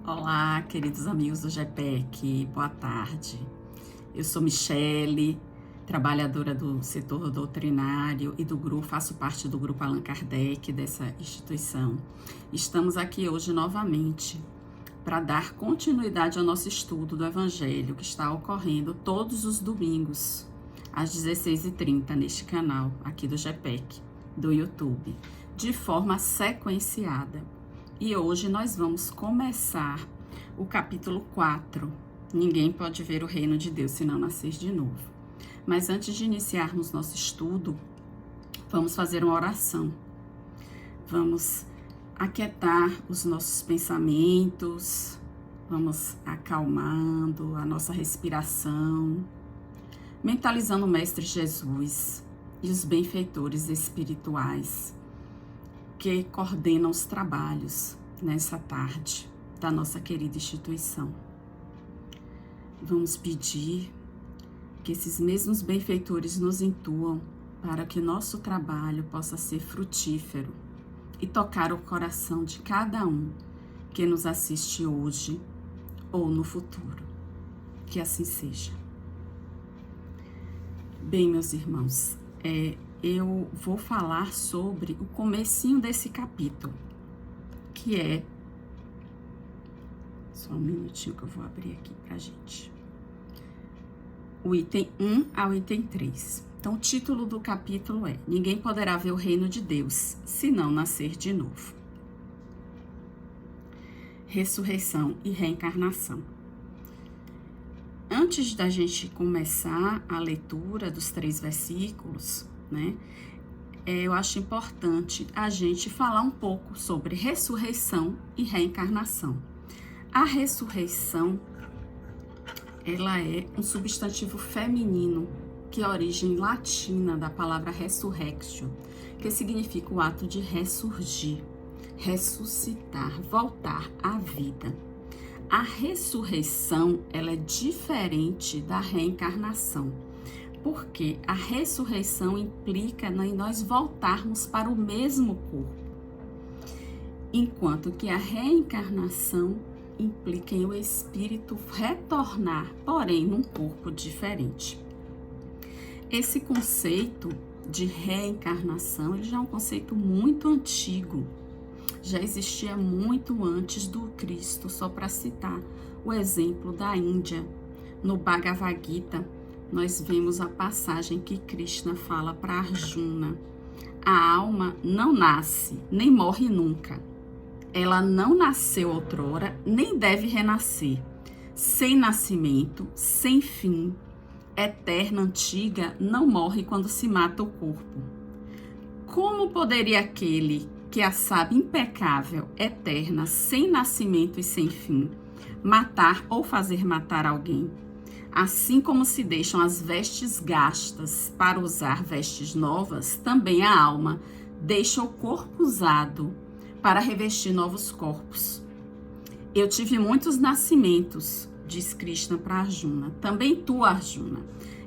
Olá, queridos amigos do GPEC, boa tarde. Eu sou Michele, trabalhadora do setor doutrinário e faço parte do grupo Allan Kardec dessa instituição. Estamos aqui hoje novamente para dar continuidade ao nosso estudo do Evangelho, que está ocorrendo todos os domingos, às 16h30, neste canal aqui do GPEC, do YouTube, de forma sequenciada. E hoje nós vamos começar o capítulo 4. Ninguém pode ver o reino de Deus se não nascer de novo. Mas antes de iniciarmos nosso estudo, vamos fazer uma oração. Vamos aquietar os nossos pensamentos, vamos acalmando a nossa respiração, mentalizando o Mestre Jesus e os benfeitores espirituais que coordenam os trabalhos nessa tarde da nossa querida instituição. Vamos pedir que esses mesmos benfeitores nos intuam para que nosso trabalho possa ser frutífero e tocar o coração de cada um que nos assiste hoje ou no futuro. Que assim seja. Bem, meus irmãos, eu vou falar sobre o comecinho desse capítulo, que é... Só um minutinho que eu vou abrir aqui pra gente. O item 1 ao item 3. Então, o título do capítulo é: Ninguém poderá ver o reino de Deus se não nascer de novo. Ressurreição e reencarnação. Antes da gente começar a leitura dos 3 versículos, né, eu acho importante a gente falar um pouco sobre ressurreição e reencarnação. A ressurreição, ela é um substantivo feminino que é a origem latina da palavra resurrectio, que significa o ato de ressurgir, ressuscitar, voltar à vida. A ressurreição, ela é diferente da reencarnação, porque a ressurreição implica em nós voltarmos para o mesmo corpo, enquanto que a reencarnação implica em o espírito retornar, porém num corpo diferente. Esse conceito de reencarnação, ele já é um conceito muito antigo, já existia muito antes do Cristo, só para citar o exemplo da Índia. No Bhagavad Gita, nós vemos a passagem que Krishna fala para Arjuna: a alma não nasce, nem morre nunca. Ela não nasceu outrora, nem deve renascer. Sem nascimento, sem fim, eterna, antiga, não morre quando se mata o corpo. Como poderia aquele que a sabe impecável, eterna, sem nascimento e sem fim, matar ou fazer matar alguém? Assim como se deixam as vestes gastas para usar vestes novas, também a alma deixa o corpo usado para revestir novos corpos. Eu tive muitos nascimentos, diz Krishna para Arjuna. Também tu, Arjuna.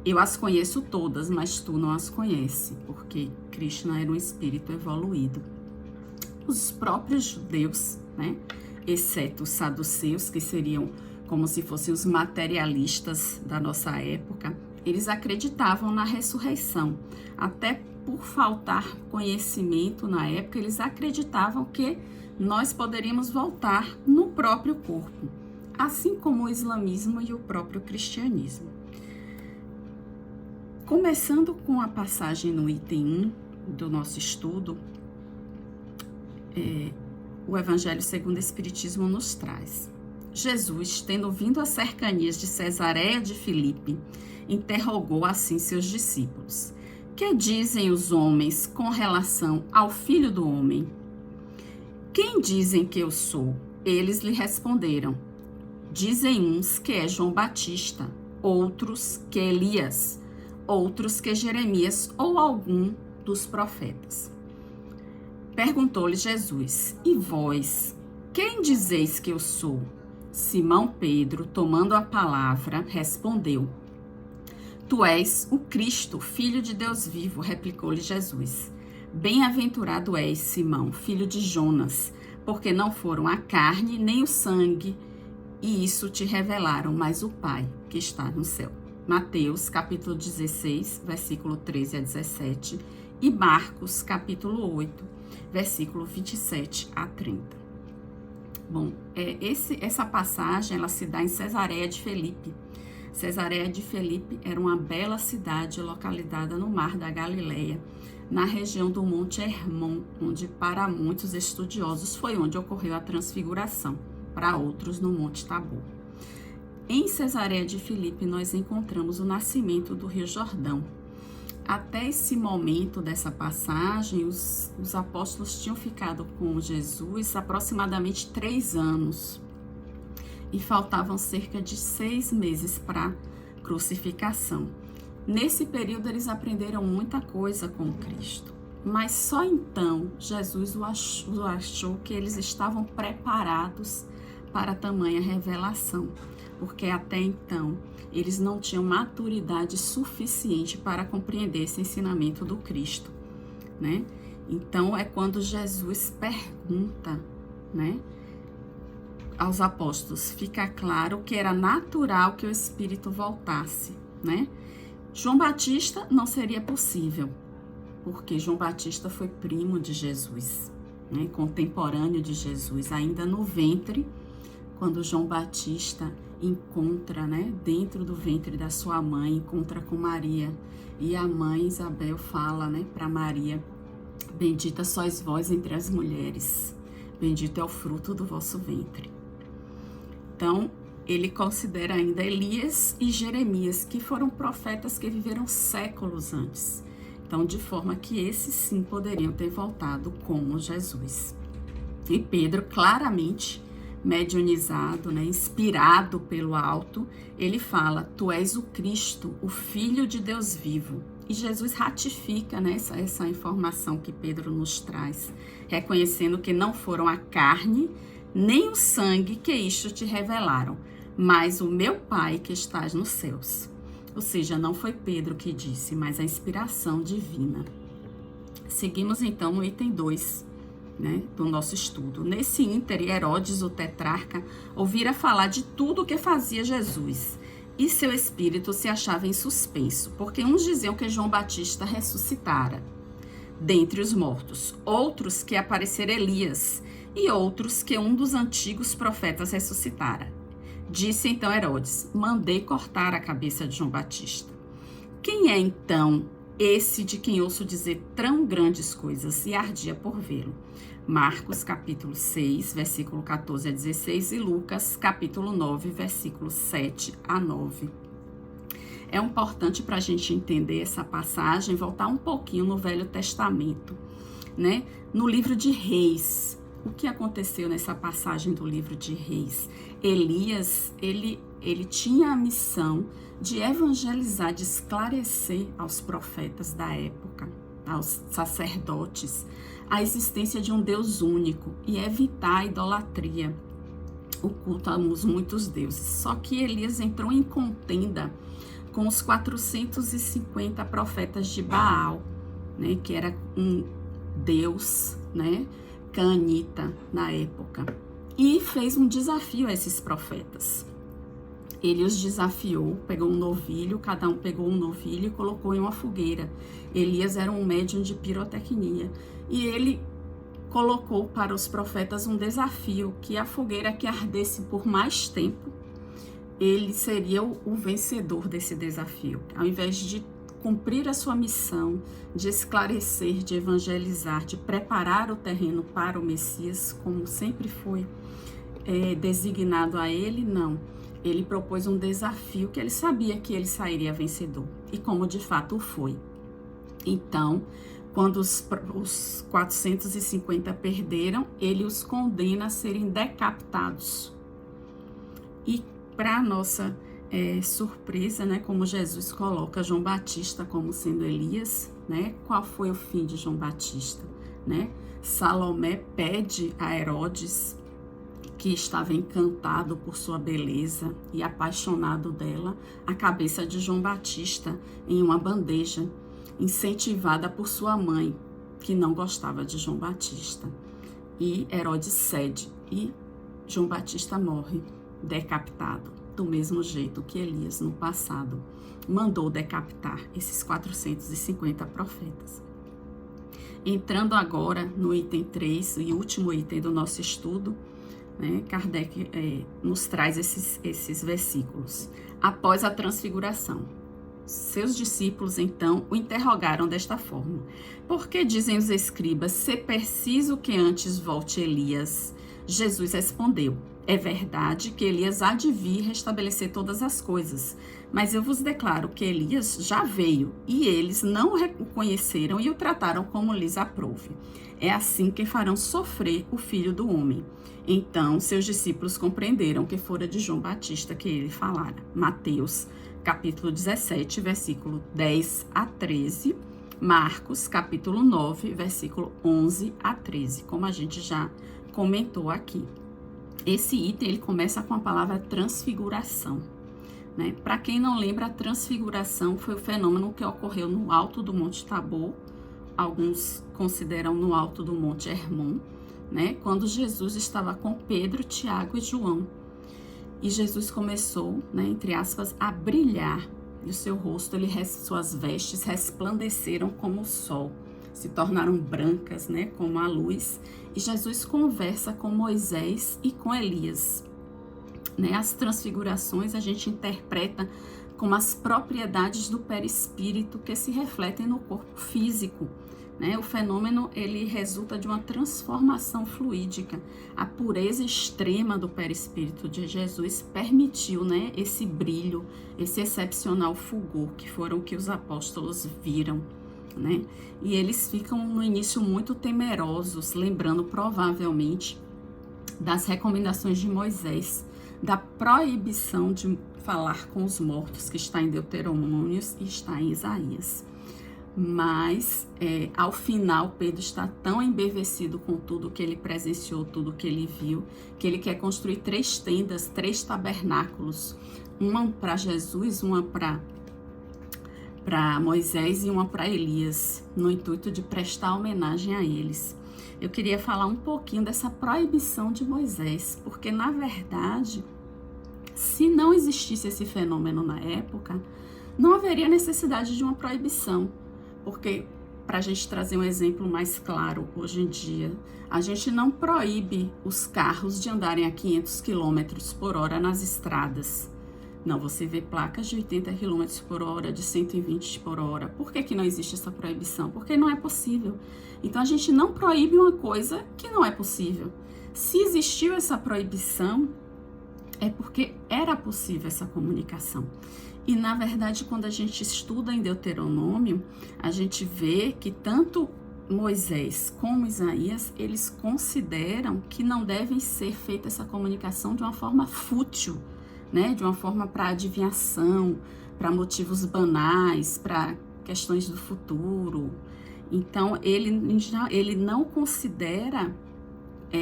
Eu as conheço todas, mas tu não as conheces, porque Krishna era um espírito evoluído. Os próprios judeus, né, exceto os saduceus, que seriam como se fossem os materialistas da nossa época, eles acreditavam na ressurreição. Até por faltar conhecimento na época, eles acreditavam que nós poderíamos voltar no próprio corpo, assim como o islamismo e o próprio cristianismo. Começando com a passagem no item 1 do nosso estudo, o Evangelho segundo o Espiritismo nos traz: Jesus, tendo vindo às cercanias de Cesareia de Filipe, interrogou assim seus discípulos: que dizem os homens com relação ao Filho do Homem? Quem dizem que eu sou? Eles lhe responderam: dizem uns que é João Batista, outros que é Elias, outros que é Jeremias ou algum dos profetas. Perguntou-lhe Jesus: e vós, quem dizeis que eu sou? Simão Pedro, tomando a palavra, respondeu: tu és o Cristo, filho de Deus vivo, replicou-lhe Jesus. Bem-aventurado és, Simão, filho de Jonas, porque não foram a carne nem o sangue, e isso te revelaram, mas o Pai que está no céu. Mateus, capítulo 16, versículo 13 a 17, e Marcos, capítulo 8, versículo 27 a 30. Bom, essa passagem, ela se dá em Cesareia de Filipe. Cesareia de Filipe era uma bela cidade localizada no Mar da Galileia, na região do Monte Hermon, onde para muitos estudiosos foi onde ocorreu a transfiguração, para outros no Monte Tabor. Em Cesareia de Filipe nós encontramos o nascimento do Rio Jordão. Até esse momento dessa passagem, os apóstolos tinham ficado com Jesus aproximadamente 3 anos e faltavam cerca de 6 meses para a crucificação. Nesse período eles aprenderam muita coisa com Cristo, mas só então Jesus achou que eles estavam preparados para tamanha revelação, porque até então eles não tinham maturidade suficiente para compreender esse ensinamento do Cristo, né? Então é quando Jesus pergunta, né, aos apóstolos, fica claro que era natural que o Espírito voltasse, né? João Batista não seria possível, porque João Batista foi primo de Jesus, né, contemporâneo de Jesus, ainda no ventre, quando João Batista encontra, né, dentro do ventre da sua mãe, encontra com Maria, e a mãe Isabel fala, né, para Maria: bendita sois vós entre as mulheres, bendito é o fruto do vosso ventre. Então, ele considera ainda Elias e Jeremias, que foram profetas que viveram séculos antes. Então, de forma que esses sim poderiam ter voltado como Jesus. E Pedro, claramente mediunizado, né, inspirado pelo alto, ele fala: tu és o Cristo, o Filho de Deus vivo. E Jesus ratifica, né, essa informação que Pedro nos traz, reconhecendo que não foram a carne nem o sangue que isto te revelaram, mas o meu Pai que estás nos céus. Ou seja, não foi Pedro que disse, mas a inspiração divina. Seguimos então no item 2, né, do nosso estudo. Nesse íntere, Herodes, o tetrarca, ouvira falar de tudo o que fazia Jesus, e seu espírito se achava em suspenso, porque uns diziam que João Batista ressuscitara dentre os mortos, outros que aparecera Elias, e outros que um dos antigos profetas ressuscitara. Disse então Herodes: mandei cortar a cabeça de João Batista. Quem é então esse de quem ouço dizer tão grandes coisas, e ardia por vê-lo? Marcos capítulo 6, versículo 14 a 16, e Lucas capítulo 9, versículo 7 a 9. É importante para a gente entender essa passagem, voltar um pouquinho no Velho Testamento, né? No livro de Reis. O que aconteceu nessa passagem do livro de Reis? Elias, ele tinha a missão de evangelizar, de esclarecer aos profetas da época, aos sacerdotes, a existência de um Deus único e evitar a idolatria, o culto a muitos deuses. Só que Elias entrou em contenda com os 450 profetas de Baal, né, que era um deus, né, cananita na época, e fez um desafio a esses profetas. Ele os desafiou, pegou um novilho, cada um pegou um novilho e colocou em uma fogueira. Elias era um médium de pirotecnia, e ele colocou para os profetas um desafio, que a fogueira que ardesse por mais tempo, ele seria o vencedor desse desafio. Ao invés de cumprir a sua missão de esclarecer, de evangelizar, de preparar o terreno para o Messias, como sempre foi designado a ele, não. Ele propôs um desafio que ele sabia que ele sairia vencedor, e como de fato foi. Então, quando os 450 perderam, ele os condena a serem decapitados. E para nossa surpresa, né, como Jesus coloca João Batista como sendo Elias, né? Qual foi o fim de João Batista, né? Salomé pede a Herodes, que estava encantado por sua beleza e apaixonado dela, a cabeça de João Batista em uma bandeja, incentivada por sua mãe, que não gostava de João Batista. e Herodes cede e João Batista morre decapitado, do mesmo jeito que Elias no passado mandou decapitar esses 450 profetas. Entrando agora no item 3 e último item do nosso estudo, né, Kardec nos traz esses versículos. Após a transfiguração, seus discípulos então o interrogaram desta forma: por que dizem os escribas, se preciso que antes volte Elias? Jesus respondeu: é verdade que Elias há de vir restabelecer todas as coisas, mas eu vos declaro que Elias já veio e eles não o conheceram e o trataram como lhes aprouve. É assim que farão sofrer o Filho do Homem. Então seus discípulos compreenderam que fora de João Batista que ele falara. Mateus capítulo 17, versículo 10 a 13, Marcos capítulo 9, versículo 11 a 13, como a gente já comentou aqui. Esse item ele começa com a palavra transfiguração, né? Para quem não lembra, a transfiguração foi o fenômeno que ocorreu no alto do Monte Tabor, alguns consideram no alto do Monte Hermon, né? Quando Jesus estava com Pedro, Tiago e João. E Jesus começou, né, entre aspas, a brilhar, e o seu rosto, suas vestes resplandeceram como o sol, se tornaram brancas, né, como a luz. E Jesus conversa com Moisés e com Elias. Né? As transfigurações a gente interpreta como as propriedades do perispírito que se refletem no corpo físico. Né? O fenômeno ele resulta de uma transformação fluídica. A pureza extrema do perispírito de Jesus permitiu, né, esse brilho, esse excepcional fulgor que foram o que os apóstolos viram. Né? E eles ficam no início muito temerosos, lembrando provavelmente das recomendações de Moisés, da proibição de falar com os mortos, que está em Deuteronômios e está em Isaías. Mas ao final Pedro está tão embevecido com tudo que ele presenciou, tudo que ele viu, que ele quer construir 3 tendas, 3 tabernáculos, uma para Jesus, uma para Moisés e uma para Elias, no intuito de prestar homenagem a eles. Eu queria falar um pouquinho dessa proibição de Moisés, porque na verdade, se não existisse esse fenômeno na época, não haveria necessidade de uma proibição, porque, para a gente trazer um exemplo mais claro hoje em dia, a gente não proíbe os carros de andarem a 500 km por hora nas estradas. Não, você vê placas de 80 km por hora, de 120 por hora. Por que não existe essa proibição? Porque não é possível. Então, a gente não proíbe uma coisa que não é possível. Se existiu essa proibição, é porque era possível essa comunicação. E, na verdade, quando a gente estuda em Deuteronômio, a gente vê que tanto Moisés como Isaías, eles consideram que não deve ser feita essa comunicação de uma forma fútil, né? De uma forma para adivinhação, para motivos banais, para questões do futuro. Então, ele não considera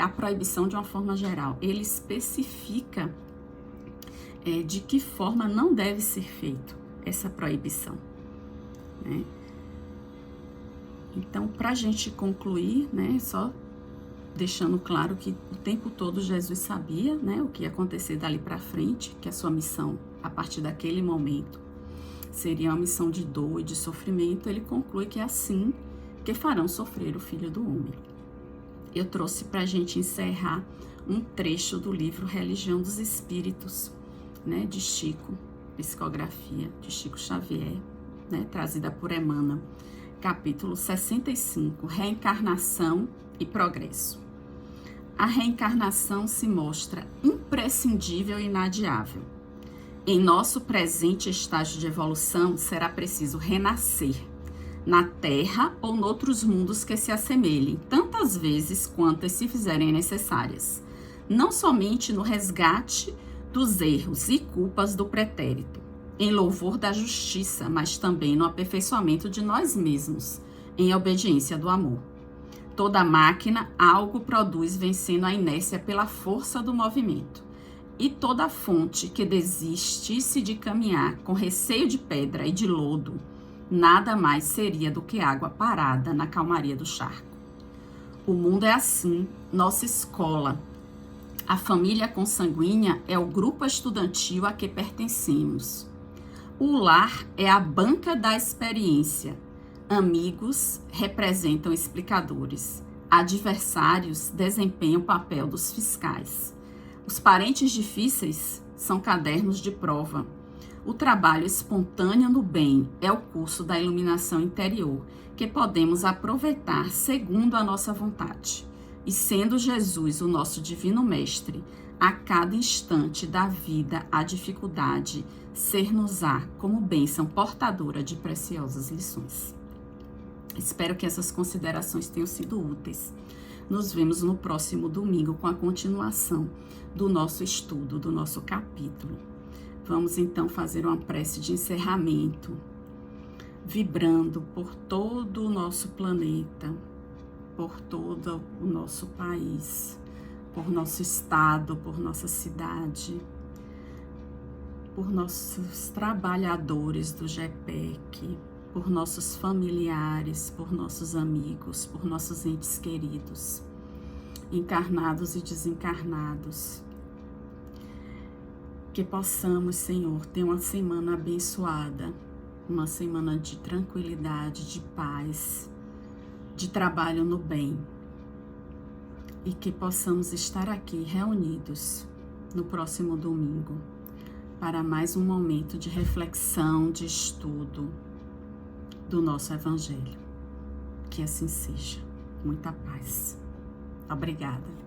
a proibição de uma forma geral. Ele especifica de que forma não deve ser feito essa proibição, né? Então, para a gente concluir, né, só deixando claro que o tempo todo Jesus sabia, né, o que ia acontecer dali para frente, que a sua missão, a partir daquele momento, seria uma missão de dor e de sofrimento. Ele conclui que é assim que farão sofrer o Filho do Homem. Eu trouxe para a gente encerrar um trecho do livro Religião dos Espíritos, né, de Chico, psicografia de Chico Xavier, né, trazida por Emmanuel, capítulo 65, Reencarnação e Progresso. A reencarnação se mostra imprescindível e inadiável. Em nosso presente estágio de evolução, será preciso renascer na Terra ou noutros mundos que se assemelhem, tantas vezes quantas se fizerem necessárias, não somente no resgate dos erros e culpas do pretérito, em louvor da justiça, mas também no aperfeiçoamento de nós mesmos, em obediência do amor. Toda máquina algo produz vencendo a inércia pela força do movimento, e toda fonte que desistisse de caminhar com receio de pedra e de lodo, nada mais seria do que água parada na calmaria do charco. O mundo é assim, nossa escola. A família consanguínea é o grupo estudantil a que pertencemos. O lar é a banca da experiência. Amigos representam explicadores. Adversários desempenham o papel dos fiscais. Os parentes difíceis são cadernos de prova. O trabalho espontâneo no bem é o curso da iluminação interior, que podemos aproveitar segundo a nossa vontade. E sendo Jesus o nosso divino mestre, a cada instante da vida a dificuldade ser-nos-á como bênção portadora de preciosas lições. Espero que essas considerações tenham sido úteis. Nos vemos no próximo domingo com a continuação do nosso estudo, do nosso capítulo. Vamos então fazer uma prece de encerramento, vibrando por todo o nosso planeta, por todo o nosso país, por nosso estado, por nossa cidade, por nossos trabalhadores do GEPEC, por nossos familiares, por nossos amigos, por nossos entes queridos, encarnados e desencarnados. Que possamos, Senhor, ter uma semana abençoada, uma semana de tranquilidade, de paz, de trabalho no bem. E que possamos estar aqui reunidos no próximo domingo para mais um momento de reflexão, de estudo do nosso Evangelho. Que assim seja. Muita paz. Obrigada.